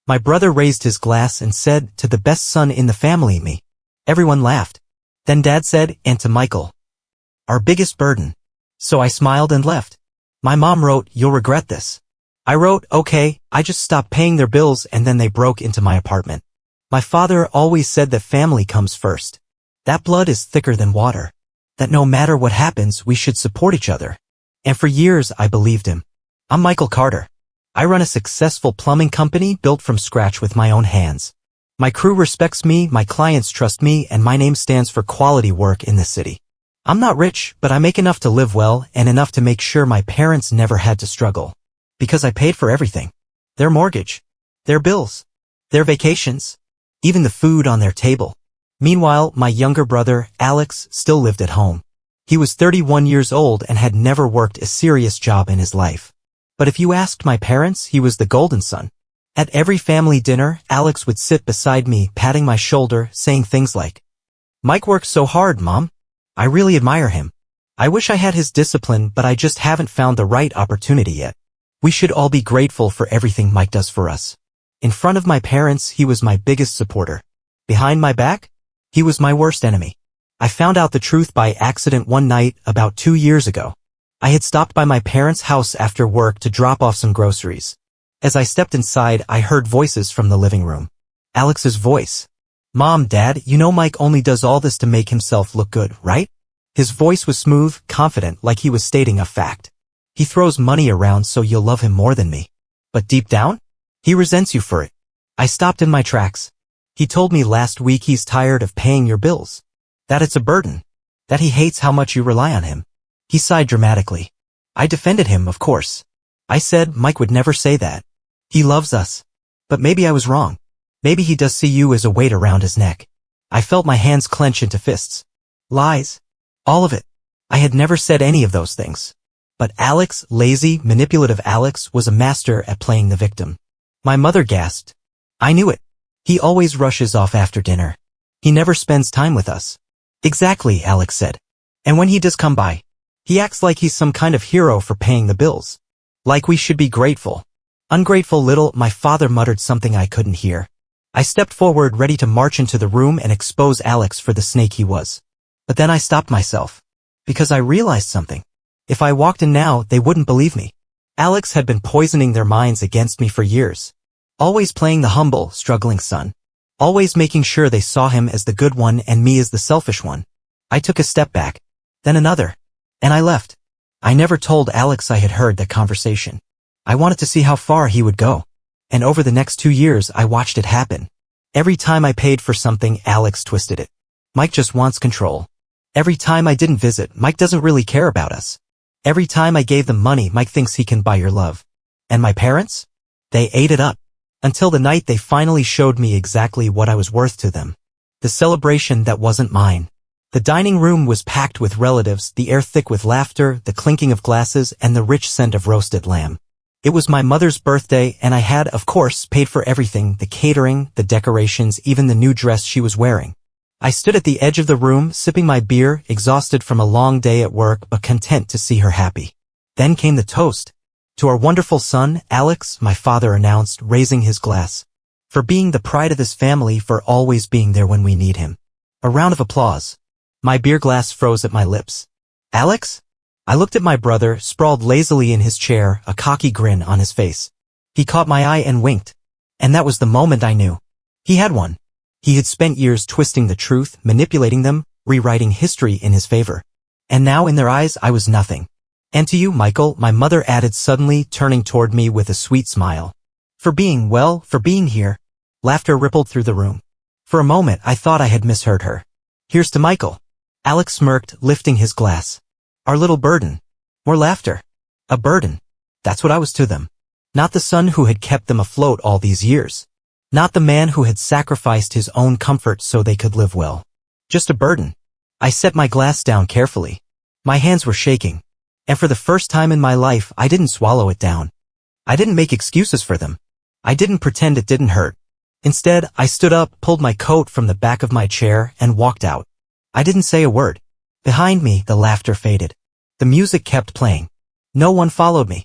My brother raised his glass and said, "To the best son in the family, me." Everyone laughed. Then Dad said, "And to Michael, our biggest burden." So I smiled and left. My mom wrote, "You'll regret this." I wrote, "Okay." I just stopped paying their bills and then they broke into my apartment. My father always said that family comes first. That blood is thicker than water. That no matter what happens, we should support each other. And for years, I believed him. I'm Michael Carter. I run a successful plumbing company built from scratch with my own hands. My crew respects me, my clients trust me, and my name stands for quality work in the city. I'm not rich, but I make enough to live well and enough to make sure my parents never had to struggle. Because I paid for everything. Their mortgage, their bills, their vacations, even the food on their table. Meanwhile, my younger brother, Alex, still lived at home. He was 31 years old and had never worked a serious job in his life. But if you asked my parents, he was the golden son. At every family dinner, Alex would sit beside me, patting my shoulder, saying things like, "Mike works so hard, Mom. I really admire him. I wish I had his discipline, but I just haven't found the right opportunity yet." We should all be grateful for everything Mike does for us. In front of my parents, he was my biggest supporter. Behind my back, he was my worst enemy. I found out the truth by accident one night about 2 years ago. I had stopped by my parents' house after work to drop off some groceries. As I stepped inside, I heard voices from the living room. Alex's voice. "Mom, Dad, you know Mike only does all this to make himself look good, right?" His voice was smooth, confident, like he was stating a fact. "He throws money around so you'll love him more than me. But deep down, he resents you for it." I stopped in my tracks. "He told me last week he's tired of paying your bills. That it's a burden. That he hates how much you rely on him." He sighed dramatically. I defended him, of course. I said Mike would never say that. He loves us. But maybe I was wrong. Maybe he does see you as a weight around his neck. I felt my hands clench into fists. Lies. All of it. I had never said any of those things. But Alex, lazy, manipulative Alex, was a master at playing the victim. My mother gasped. "I knew it. He always rushes off after dinner. He never spends time with us." "Exactly," Alex said. "And when he does come by, he acts like he's some kind of hero for paying the bills. Like we should be grateful." "Ungrateful little," my father muttered something I couldn't hear. I stepped forward, ready to march into the room and expose Alex for the snake he was. But then I stopped myself. Because I realized something. If I walked in now, they wouldn't believe me. Alex had been poisoning their minds against me for years. Always playing the humble, struggling son. Always making sure they saw him as the good one and me as the selfish one. I took a step back. Then another. And I left. I never told Alex I had heard that conversation. I wanted to see how far he would go. And over the next 2 years, I watched it happen. Every time I paid for something, Alex twisted it. Mike just wants control. Every time I didn't visit, Mike doesn't really care about us. Every time I gave them money, Mike thinks he can buy your love. And my parents? They ate it up. Until the night they finally showed me exactly what I was worth to them. The celebration that wasn't mine. The dining room was packed with relatives, the air thick with laughter, the clinking of glasses, and the rich scent of roasted lamb. It was my mother's birthday, and I had, of course, paid for everything, the catering, the decorations, even the new dress she was wearing. I stood at the edge of the room, sipping my beer, exhausted from a long day at work, but content to see her happy. Then came the toast. "To our wonderful son, Alex," my father announced, raising his glass. "For being the pride of this family, for always being there when we need him." A round of applause. My beer glass froze at my lips. "Alex?" I looked at my brother, sprawled lazily in his chair, a cocky grin on his face. He caught my eye and winked. And that was the moment I knew. He had one. He had spent years twisting the truth, manipulating them, rewriting history in his favor. And now in their eyes I was nothing. "And to you, Michael," my mother added suddenly, turning toward me with a sweet smile. For being here." Laughter rippled through the room. For a moment I thought I had misheard her. "Here's to Michael." Alex smirked, lifting his glass. "Our little burden." More laughter. A burden. That's what I was to them. Not the son who had kept them afloat all these years. Not the man who had sacrificed his own comfort so they could live well. Just a burden. I set my glass down carefully. My hands were shaking. And for the first time in my life, I didn't swallow it down. I didn't make excuses for them. I didn't pretend it didn't hurt. Instead, I stood up, pulled my coat from the back of my chair, and walked out. I didn't say a word. Behind me, the laughter faded. The music kept playing. No one followed me.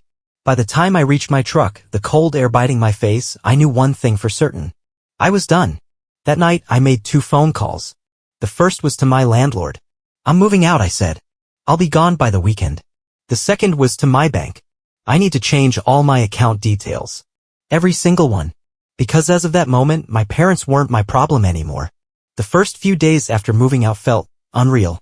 By the time I reached my truck, the cold air biting my face, I knew one thing for certain. I was done. That night, I made 2 phone calls. The first was to my landlord. I'm moving out, I said. I'll be gone by the weekend. The second was to my bank. I need to change all my account details. Every single one. Because as of that moment, my parents weren't my problem anymore. The first few days after moving out felt unreal.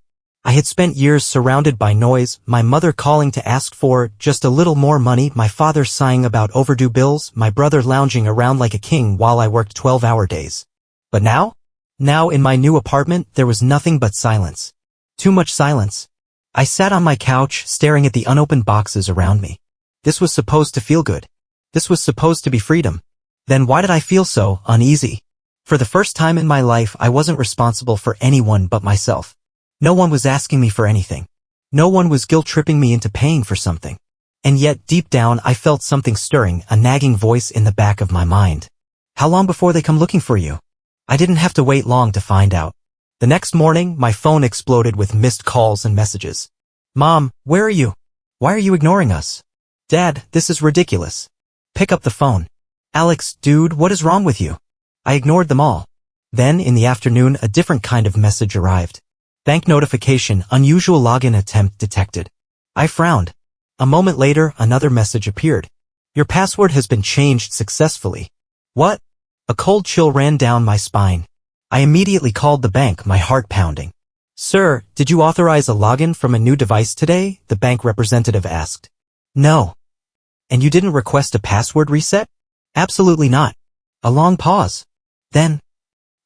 I had spent years surrounded by noise, my mother calling to ask for just a little more money, my father sighing about overdue bills, my brother lounging around like a king while I worked 12-hour days. But now in my new apartment, there was nothing but silence. Too much silence. I sat on my couch, staring at the unopened boxes around me. This was supposed to feel good. This was supposed to be freedom. Then why did I feel so uneasy? For the first time in my life, I wasn't responsible for anyone but myself. No one was asking me for anything. No one was guilt-tripping me into paying for something. And yet, deep down, I felt something stirring, a nagging voice in the back of my mind. How long before they come looking for you? I didn't have to wait long to find out. The next morning, my phone exploded with missed calls and messages. Mom, where are you? Why are you ignoring us? Dad, this is ridiculous. Pick up the phone. Alex, dude, what is wrong with you? I ignored them all. Then, in the afternoon, a different kind of message arrived. Bank notification, unusual login attempt detected. I frowned. A moment later, another message appeared. Your password has been changed successfully. What? A cold chill ran down my spine. I immediately called the bank, my heart pounding. Sir, did you authorize a login from a new device today? The bank representative asked. No. And you didn't request a password reset? Absolutely not. A long pause. Then,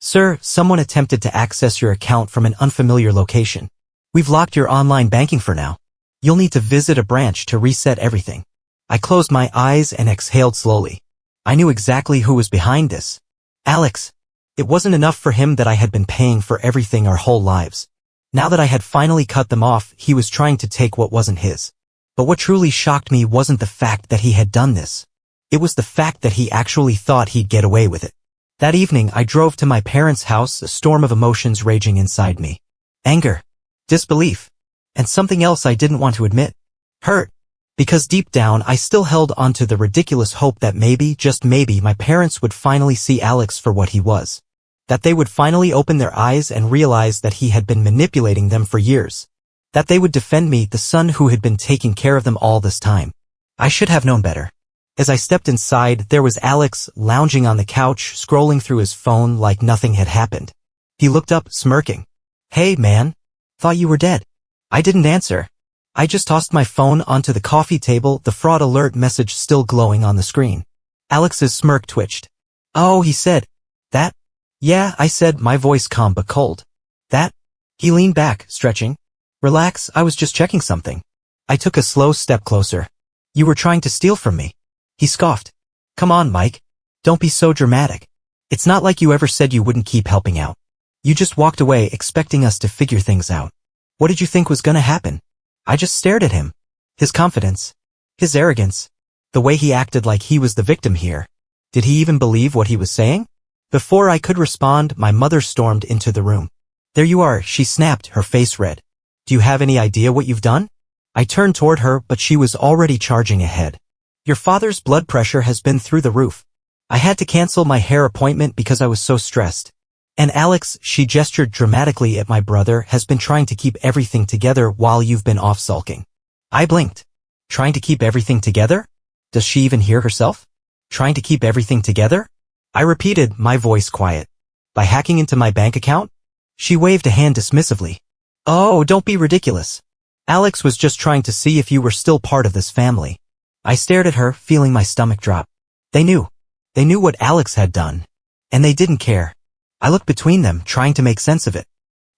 Sir, someone attempted to access your account from an unfamiliar location. We've locked your online banking for now. You'll need to visit a branch to reset everything. I closed my eyes and exhaled slowly. I knew exactly who was behind this. Alex. It wasn't enough for him that I had been paying for everything our whole lives. Now that I had finally cut them off, he was trying to take what wasn't his. But what truly shocked me wasn't the fact that he had done this. It was the fact that he actually thought he'd get away with it. That evening, I drove to my parents' house, a storm of emotions raging inside me. Anger, disbelief, and something else I didn't want to admit. Hurt. Because deep down, I still held onto the ridiculous hope that maybe, just maybe, my parents would finally see Alex for what he was. That they would finally open their eyes and realize that he had been manipulating them for years. That they would defend me, the son who had been taking care of them all this time. I should have known better. As I stepped inside, there was Alex, lounging on the couch, scrolling through his phone like nothing had happened. He looked up, smirking. Hey, man. Thought you were dead. I didn't answer. I just tossed my phone onto the coffee table, the fraud alert message still glowing on the screen. Alex's smirk twitched. Oh, he said. That? Yeah, I said, my voice calm but cold. That? He leaned back, stretching. Relax, I was just checking something. I took a slow step closer. You were trying to steal from me. He scoffed. Come on, Mike. Don't be so dramatic. It's not like you ever said you wouldn't keep helping out. You just walked away expecting us to figure things out. What did you think was gonna happen? I just stared at him. His confidence. His arrogance. The way he acted like he was the victim here. Did he even believe what he was saying? Before I could respond, my mother stormed into the room. There you are, she snapped, her face red. Do you have any idea what you've done? I turned toward her, but she was already charging ahead. Your father's blood pressure has been through the roof. I had to cancel my hair appointment because I was so stressed. And Alex, she gestured dramatically at my brother, has been trying to keep everything together while you've been off sulking. I blinked. Trying to keep everything together? Does she even hear herself? Trying to keep everything together? I repeated, my voice quiet. By hacking into my bank account? She waved a hand dismissively. Oh, don't be ridiculous. Alex was just trying to see if you were still part of this family. I stared at her, feeling my stomach drop. They knew. They knew what Alex had done. And they didn't care. I looked between them, trying to make sense of it.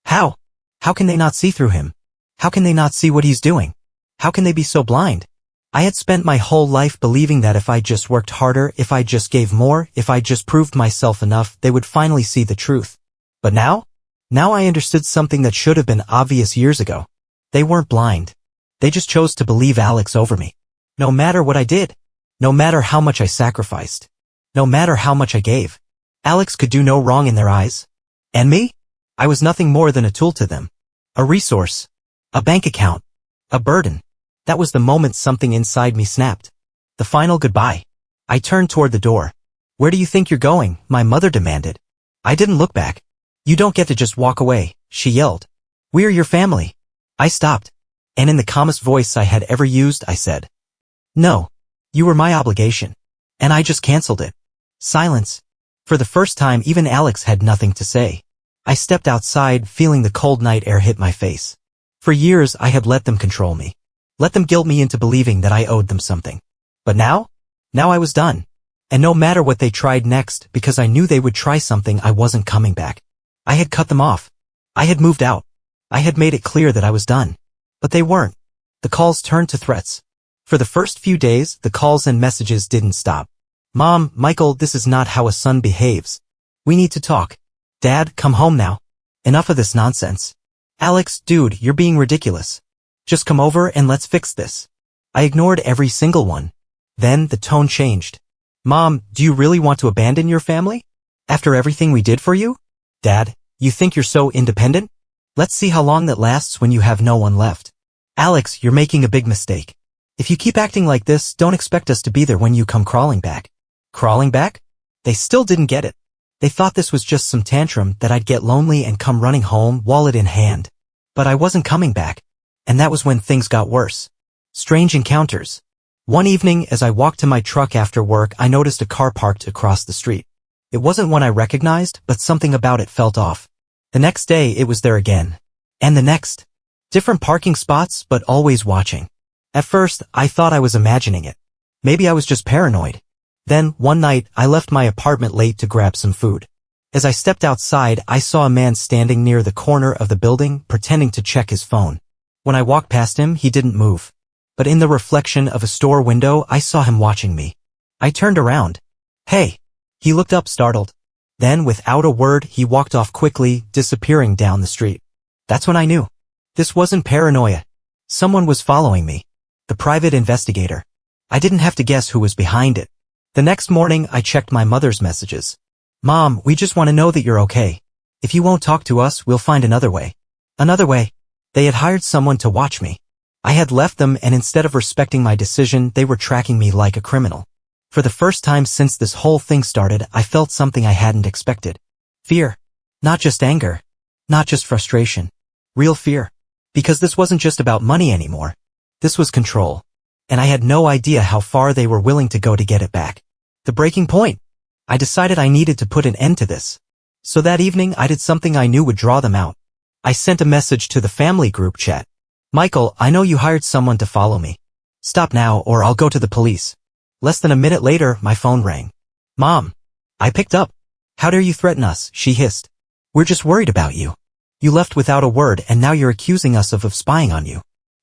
How? How can they not see through him? How can they not see what he's doing? How can they be so blind? I had spent my whole life believing that if I just worked harder, if I just gave more, if I just proved myself enough, they would finally see the truth. But now? Now I understood something that should have been obvious years ago. They weren't blind. They just chose to believe Alex over me. No matter what I did. No matter how much I sacrificed. No matter how much I gave. Alex could do no wrong in their eyes. And me? I was nothing more than a tool to them. A resource. A bank account. A burden. That was the moment something inside me snapped. The final goodbye. I turned toward the door. Where do you think you're going? My mother demanded. I didn't look back. You don't get to just walk away, she yelled. We're your family. I stopped. And in the calmest voice I had ever used, I said, no. You were my obligation. And I just canceled it. Silence. For the first time, even Alex had nothing to say. I stepped outside, feeling the cold night air hit my face. For years, I had let them control me. Let them guilt me into believing that I owed them something. But now? Now I was done. And no matter what they tried next, because I knew they would try something, I wasn't coming back. I had cut them off. I had moved out. I had made it clear that I was done. But they weren't. The calls turned to threats. For the first few days, the calls and messages didn't stop. Mom, Michael, this is not how a son behaves. We need to talk. Dad, come home now. Enough of this nonsense. Alex, dude, you're being ridiculous. Just come over and let's fix this. I ignored every single one. Then the tone changed. Mom, do you really want to abandon your family? After everything we did for you? Dad, you think you're so independent? Let's see how long that lasts when you have no one left. Alex, you're making a big mistake. If you keep acting like this, don't expect us to be there when you come crawling back. Crawling back? They still didn't get it. They thought this was just some tantrum that I'd get lonely and come running home, wallet in hand. But I wasn't coming back. And that was when things got worse. Strange encounters. One evening, as I walked to my truck after work, I noticed a car parked across the street. It wasn't one I recognized, but something about it felt off. The next day, it was there again. And the next. Different parking spots, but always watching. At first, I thought I was imagining it. Maybe I was just paranoid. Then, one night, I left my apartment late to grab some food. As I stepped outside, I saw a man standing near the corner of the building, pretending to check his phone. When I walked past him, he didn't move. But in the reflection of a store window, I saw him watching me. I turned around. Hey! He looked up startled. Then, without a word, he walked off quickly, disappearing down the street. That's when I knew. This wasn't paranoia. Someone was following me. The private investigator. I didn't have to guess who was behind it. The next morning, I checked my mother's messages. Mom, we just want to know that you're okay. If you won't talk to us, we'll find another way. Another way. They had hired someone to watch me. I had left them, and instead of respecting my decision, they were tracking me like a criminal. For the first time since this whole thing started, I felt something I hadn't expected. Fear. Not just anger. Not just frustration. Real fear. Because this wasn't just about money anymore. This was control. And I had no idea how far they were willing to go to get it back. The breaking point. I decided I needed to put an end to this. So that evening, I did something I knew would draw them out. I sent a message to the family group chat. Michael, I know you hired someone to follow me. Stop now or I'll go to the police. Less than a minute later, my phone rang. Mom. I picked up. How dare you threaten us, she hissed. We're just worried about you. You left without a word and now you're accusing us of spying on you.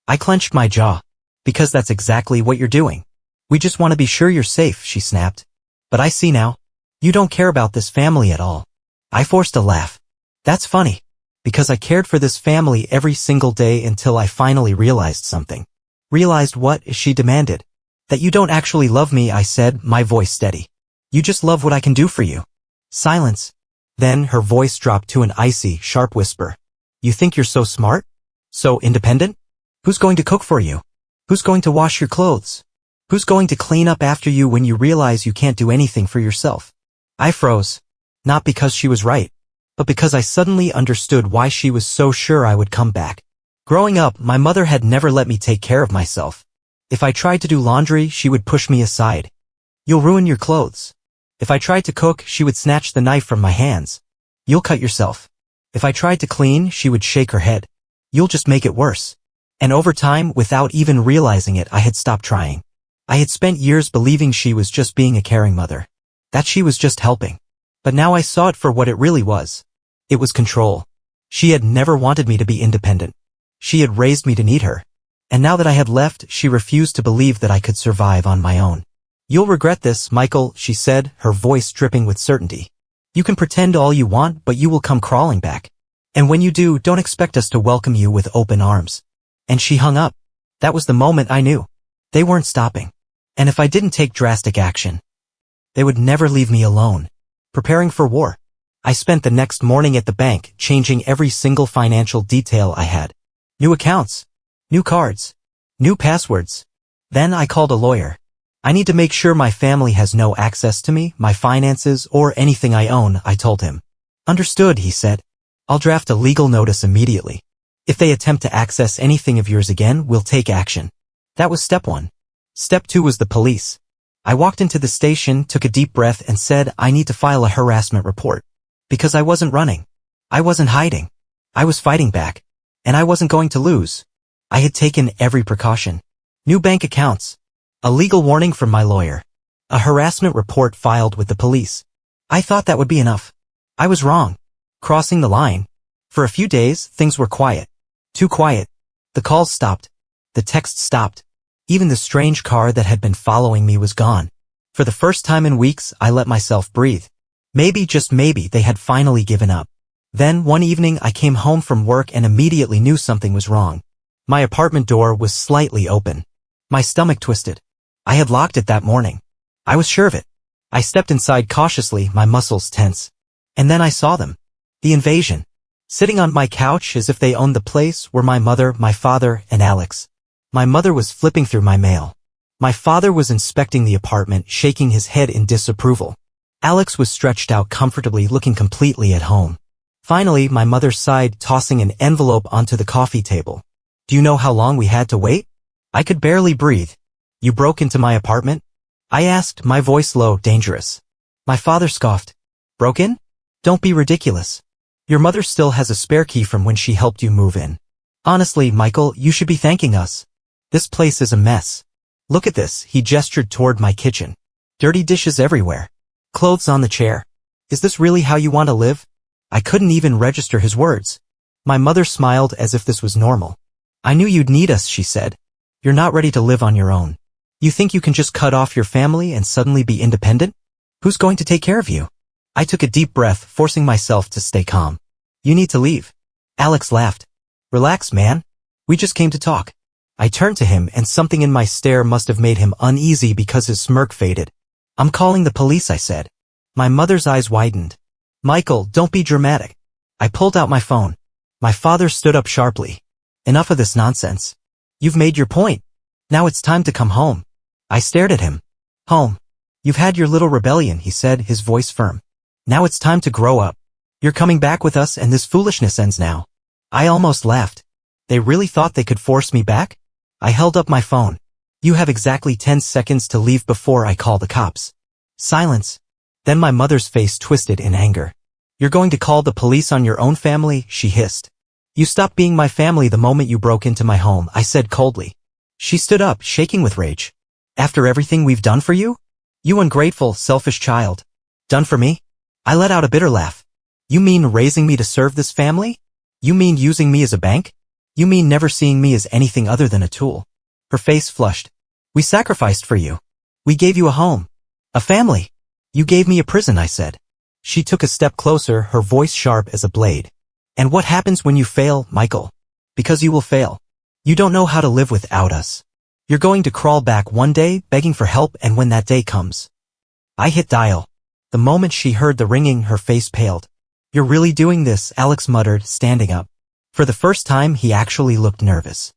I clenched my jaw. Because that's exactly what you're doing. We just want to be sure you're safe, she snapped. But I see now. You don't care about this family at all. I forced a laugh. That's funny. Because I cared for this family every single day until I finally realized something. Realized what? She demanded. That you don't actually love me, I said, my voice steady. You just love what I can do for you. Silence. Then her voice dropped to an icy, sharp whisper. You think you're so smart? So independent? Who's going to cook for you? Who's going to wash your clothes? Who's going to clean up after you when you realize you can't do anything for yourself? I froze. Not because she was right, but because I suddenly understood why she was so sure I would come back. Growing up, my mother had never let me take care of myself. If I tried to do laundry, she would push me aside. You'll ruin your clothes. If I tried to cook, she would snatch the knife from my hands. You'll cut yourself. If I tried to clean, she would shake her head. You'll just make it worse. And over time, without even realizing it, I had stopped trying. I had spent years believing she was just being a caring mother. That she was just helping. But now I saw it for what it really was. It was control. She had never wanted me to be independent. She had raised me to need her. And now that I had left, she refused to believe that I could survive on my own. You'll regret this, Michael, she said, her voice dripping with certainty. You can pretend all you want, but you will come crawling back. And when you do, don't expect us to welcome you with open arms. And she hung up. That was the moment I knew. They weren't stopping. And if I didn't take drastic action, they would never leave me alone. Preparing for war. I spent the next morning at the bank, changing every single financial detail I had. New accounts. New cards. New passwords. Then I called a lawyer. I need to make sure my family has no access to me, my finances, or anything I own, I told him. Understood, he said. I'll draft a legal notice immediately. If they attempt to access anything of yours again, we'll take action. That was step 1. Step 2 was the police. I walked into the station, took a deep breath, and said I need to file a harassment report. Because I wasn't running. I wasn't hiding. I was fighting back. And I wasn't going to lose. I had taken every precaution. New bank accounts. A legal warning from my lawyer. A harassment report filed with the police. I thought that would be enough. I was wrong. Crossing the line. For a few days, things were quiet. Too quiet. The calls stopped. The texts stopped. Even the strange car that had been following me was gone. For the first time in weeks, I let myself breathe. Maybe, just maybe, they had finally given up. Then, one evening, I came home from work and immediately knew something was wrong. My apartment door was slightly open. My stomach twisted. I had locked it that morning. I was sure of it. I stepped inside cautiously, my muscles tense. And then I saw them. The invasion. Sitting on my couch as if they owned the place were my mother, my father, and Alex. My mother was flipping through my mail. My father was inspecting the apartment, shaking his head in disapproval. Alex was stretched out comfortably, looking completely at home. Finally, my mother sighed, tossing an envelope onto the coffee table. Do you know how long we had to wait? I could barely breathe. You broke into my apartment? I asked, my voice low, dangerous. My father scoffed. Broke in? Don't be ridiculous. Your mother still has a spare key from when she helped you move in. Honestly, Michael, you should be thanking us. This place is a mess. Look at this, he gestured toward my kitchen. Dirty dishes everywhere. Clothes on the chair. Is this really how you want to live? I couldn't even register his words. My mother smiled as if this was normal. I knew you'd need us, she said. You're not ready to live on your own. You think you can just cut off your family and suddenly be independent? Who's going to take care of you? I took a deep breath, forcing myself to stay calm. You need to leave. Alex laughed. Relax, man. We just came to talk. I turned to him and something in my stare must have made him uneasy because his smirk faded. I'm calling the police, I said. My mother's eyes widened. Michael, don't be dramatic. I pulled out my phone. My father stood up sharply. Enough of this nonsense. You've made your point. Now it's time to come home. I stared at him. Home. You've had your little rebellion, he said, his voice firm. Now it's time to grow up. You're coming back with us and this foolishness ends now. I almost laughed. They really thought they could force me back? I held up my phone. You have exactly 10 seconds to leave before I call the cops. Silence. Then my mother's face twisted in anger. You're going to call the police on your own family, she hissed. You stopped being my family the moment you broke into my home, I said coldly. She stood up, shaking with rage. After everything we've done for you? You ungrateful, selfish child. Done for me? I let out a bitter laugh. You mean raising me to serve this family? You mean using me as a bank? You mean never seeing me as anything other than a tool? Her face flushed. We sacrificed for you. We gave you a home. A family. You gave me a prison, I said. She took a step closer, her voice sharp as a blade. And what happens when you fail, Michael? Because you will fail. You don't know how to live without us. You're going to crawl back one day, begging for help, and when that day comes. I hit dial. The moment she heard the ringing, her face paled. You're really doing this, Alex muttered, standing up. For the first time, he actually looked nervous.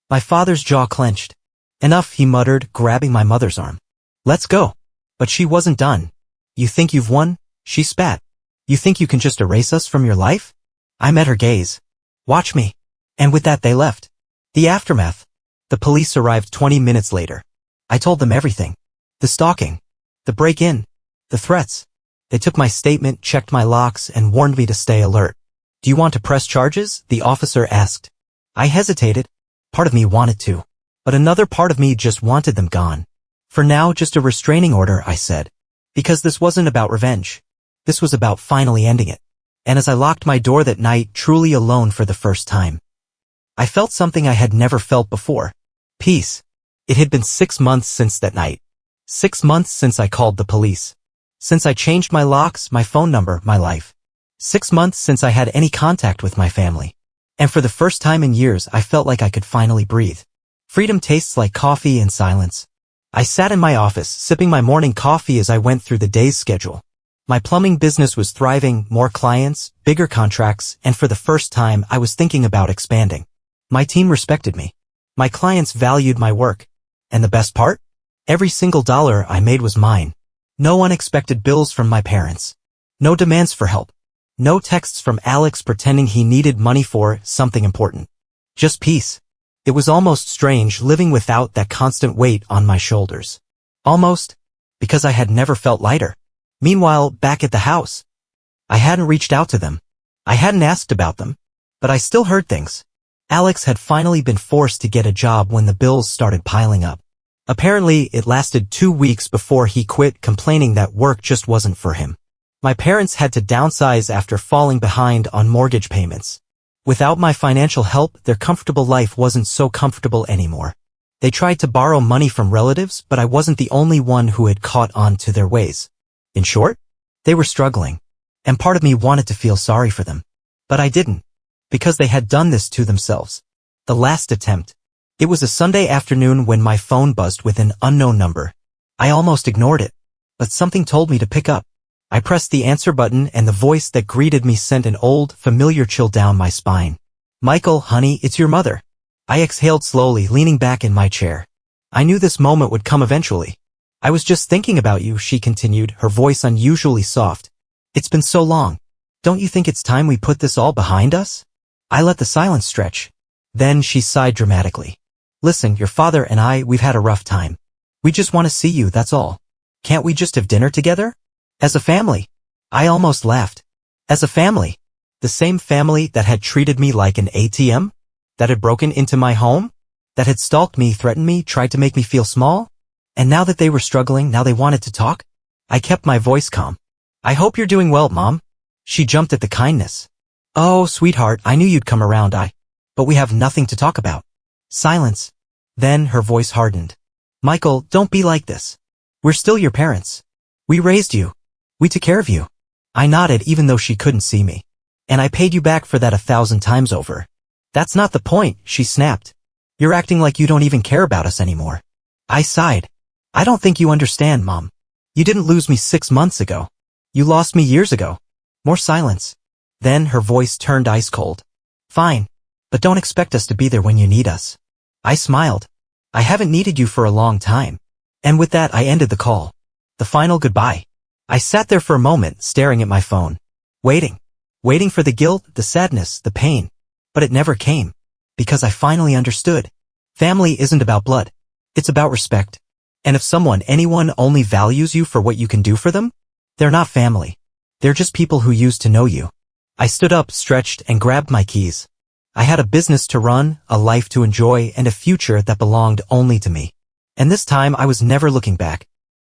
My father's jaw clenched. Enough, he muttered, grabbing my mother's arm. Let's go. But she wasn't done. You think you've won? She spat. You think you can just erase us from your life? I met her gaze. Watch me. And with that they left. The aftermath. The police arrived 20 minutes later. I told them everything. The stalking. The break-in. The threats. They took my statement, checked my locks, and warned me to stay alert. Do you want to press charges? The officer asked. I hesitated. Part of me wanted to. But another part of me just wanted them gone. For now, just a restraining order, I said. Because this wasn't about revenge. This was about finally ending it. And as I locked my door that night, truly alone for the first time, I felt something I had never felt before. Peace. It had been 6 months since that night. 6 months since I called the police. Since I changed my locks, my phone number, my life. 6 months since I had any contact with my family. And for the first time in years, I felt like I could finally breathe. Freedom tastes like coffee and silence. I sat in my office, sipping my morning coffee as I went through the day's schedule. My plumbing business was thriving, more clients, bigger contracts, and for the first time, I was thinking about expanding. My team respected me. My clients valued my work. And the best part? Every single dollar I made was mine. No unexpected bills from my parents. No demands for help. No texts from Alex pretending he needed money for something important. Just peace. It was almost strange living without that constant weight on my shoulders. Almost, because I had never felt lighter. Meanwhile, back at the house, I hadn't reached out to them. I hadn't asked about them. But I still heard things. Alex had finally been forced to get a job when the bills started piling up. Apparently, it lasted 2 weeks before he quit, complaining that work just wasn't for him. My parents had to downsize after falling behind on mortgage payments. Without my financial help, their comfortable life wasn't so comfortable anymore. They tried to borrow money from relatives, but I wasn't the only one who had caught on to their ways. In short, they were struggling, and part of me wanted to feel sorry for them. But I didn't, because they had done this to themselves. The last attempt. It was a Sunday afternoon when my phone buzzed with an unknown number. I almost ignored it, but something told me to pick up. I pressed the answer button and the voice that greeted me sent an old, familiar chill down my spine. "Michael, honey, it's your mother." I exhaled slowly, leaning back in my chair. I knew this moment would come eventually. "I was just thinking about you," she continued, her voice unusually soft. "It's been so long. Don't you think it's time we put this all behind us?" I let the silence stretch. Then she sighed dramatically. "Listen, your father and we've had a rough time. We just want to see you, that's all. Can't we just have dinner together? As a family." I almost laughed. As a family? The same family that had treated me like an ATM? That had broken into my home? That had stalked me, threatened me, tried to make me feel small? And now that they were struggling, now they wanted to talk? I kept my voice calm. "I hope you're doing well, Mom." She jumped at the kindness. "Oh, sweetheart, I knew you'd come around, but we have nothing to talk about." Silence. Then her voice hardened. "Michael, don't be like this. We're still your parents. We raised you. We took care of you." I nodded even though she couldn't see me. "And I paid you back for that 1,000 times over." "That's not the point," she snapped. "You're acting like you don't even care about us anymore." I sighed. "I don't think you understand, Mom. You didn't lose me 6 months ago. You lost me years ago." More silence. Then her voice turned ice cold. "Fine. But don't expect us to be there when you need us." I smiled. "I haven't needed you for a long time." And with that I ended the call. The final goodbye. I sat there for a moment, staring at my phone. Waiting. Waiting for the guilt, the sadness, the pain. But it never came. Because I finally understood. Family isn't about blood. It's about respect. And if anyone only values you for what you can do for them, they're not family. They're just people who used to know you. I stood up, stretched, and grabbed my keys. I had a business to run, a life to enjoy, and a future that belonged only to me. And this time I was never looking back.